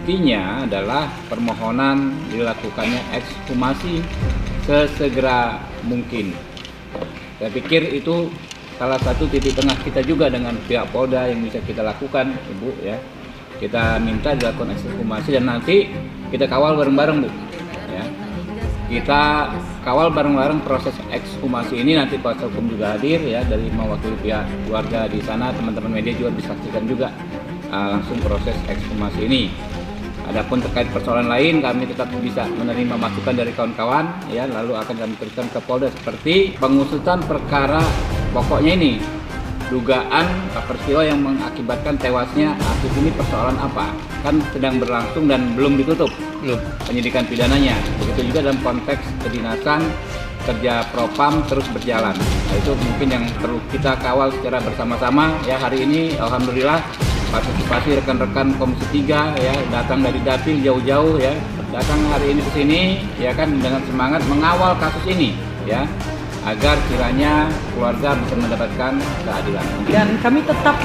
intinya adalah permohonan dilakukannya ekshumasi sesegera mungkin. Saya pikir itu salah satu titik tengah kita juga dengan pihak Polda yang bisa kita lakukan, Ibu ya. Kita minta dilakukan ekshumasi dan nanti kita kawal bareng-bareng, Bu. Ya. Kita kawal bareng-bareng proses ekshumasi ini, nanti kuasa hukum juga hadir ya dari mewakili pihak keluarga di sana, teman-teman media juga disaksikan juga langsung proses ekshumasi ini. Adapun terkait persoalan lain, kami tetap bisa menerima masukan dari kawan-kawan ya, lalu akan kami teruskan ke Polda seperti pengusutan perkara pokoknya ini. Dugaan peristiwa yang mengakibatkan tewasnya Afif ini persoalan apa? Kan sedang berlangsung dan belum ditutup penyidikan pidananya. Begitu juga dalam konteks kedinasan, kerja propam terus berjalan. Nah, itu mungkin yang perlu kita kawal secara bersama-sama ya. Hari ini alhamdulillah partisipasi rekan-rekan Komisi 3 ya datang dari Dapil jauh-jauh ya, datang hari ini ke sini ya kan dengan semangat mengawal kasus ini ya, agar kiranya keluarga bisa mendapatkan keadilan. Dan kami tetap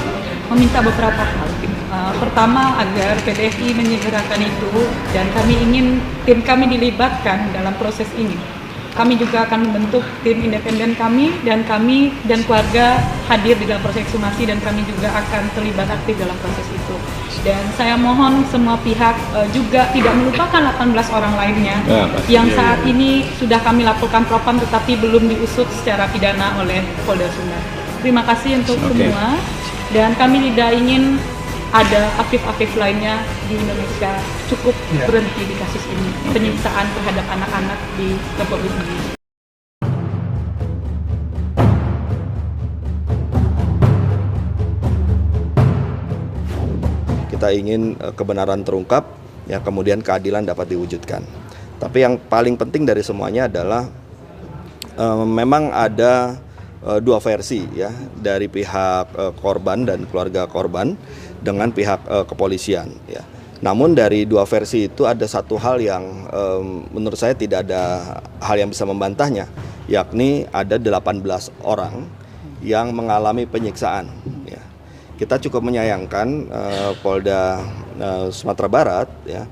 meminta beberapa hal. Pertama, agar PDFI menyegerakan itu, dan kami ingin tim kami dilibatkan dalam proses ini. Kami juga akan membentuk tim independen kami dan keluarga hadir di dalam proses ekshumasi, dan kami juga akan terlibat aktif dalam proses itu. Dan saya mohon semua pihak juga tidak melupakan 18 orang lainnya yang saat ini sudah kami lakukan propam tetapi belum diusut secara pidana oleh Polda Sumbar. Terima kasih untuk semua, dan kami tidak ingin ada Afif-Afif lainnya di Indonesia. Cukup berhenti di kasus ini, penyiksaan terhadap anak-anak di Republik ini. Kita ingin kebenaran terungkap, ya kemudian keadilan dapat diwujudkan. Tapi yang paling penting dari semuanya adalah memang ada dua versi ya dari pihak korban dan keluarga korban dengan pihak kepolisian ya. Namun dari dua versi itu ada satu hal yang menurut saya tidak ada hal yang bisa membantahnya, yakni ada 18 orang yang mengalami penyiksaan ya. Kita cukup menyayangkan Polda Sumatera Barat ya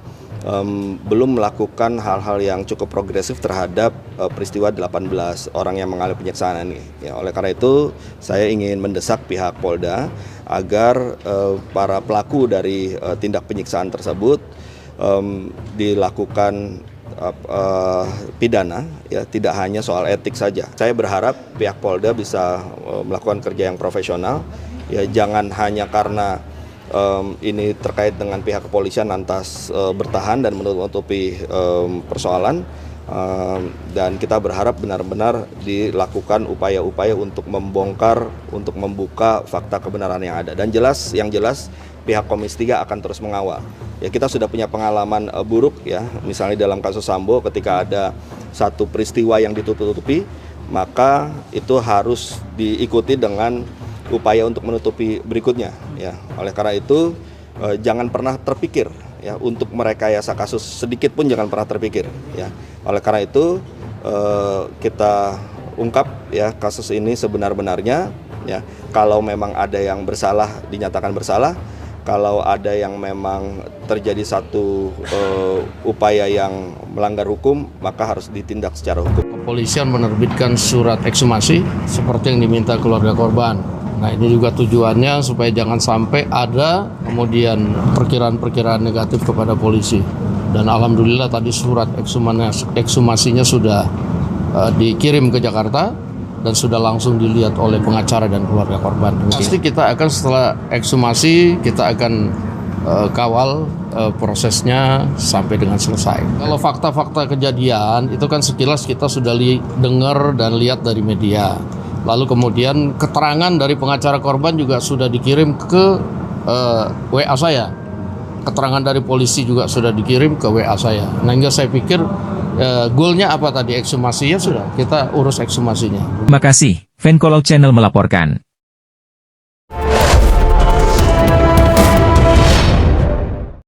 belum melakukan hal-hal yang cukup progresif terhadap peristiwa 18 orang yang mengalami penyiksaan ini. Ya, oleh karena itu, saya ingin mendesak pihak Polda agar para pelaku dari tindak penyiksaan tersebut dilakukan pidana, ya tidak hanya soal etik saja. Saya berharap pihak Polda bisa melakukan kerja yang profesional, ya jangan hanya karena ini terkait dengan pihak kepolisian lantas bertahan dan menutupi persoalan, dan kita berharap benar-benar dilakukan upaya-upaya untuk membongkar, untuk membuka fakta kebenaran yang ada. Dan yang jelas pihak Komisi 3 akan terus mengawal. Ya kita sudah punya pengalaman buruk ya, misalnya dalam kasus Sambo ketika ada satu peristiwa yang ditutupi, maka itu harus diikuti dengan upaya untuk menutupi berikutnya ya. Oleh karena itu jangan pernah terpikir ya untuk merekayasa kasus, sedikit pun jangan pernah terpikir ya. Oleh karena itu kita ungkap ya kasus ini sebenar-benarnya ya. Kalau memang ada yang bersalah dinyatakan bersalah, kalau ada yang memang terjadi satu upaya yang melanggar hukum, maka harus ditindak secara hukum. Kepolisian menerbitkan surat ekshumasi seperti yang diminta keluarga korban. Nah ini juga tujuannya supaya jangan sampai ada kemudian perkiraan-perkiraan negatif kepada polisi. Dan alhamdulillah tadi surat ekshumasinya sudah dikirim ke Jakarta dan sudah langsung dilihat oleh pengacara dan keluarga korban. Pasti kita akan setelah ekshumasi kita akan kawal prosesnya sampai dengan selesai. Kalau fakta-fakta kejadian itu kan sekilas kita sudah dengar dan lihat dari media. Lalu kemudian keterangan dari pengacara korban juga sudah dikirim ke WA saya. Keterangan dari polisi juga sudah dikirim ke WA saya. Nah, hingga saya pikir goalnya apa tadi, ekshumasi, ya sudah kita urus ekshumasinya. Terima kasih, Venkolog Channel melaporkan.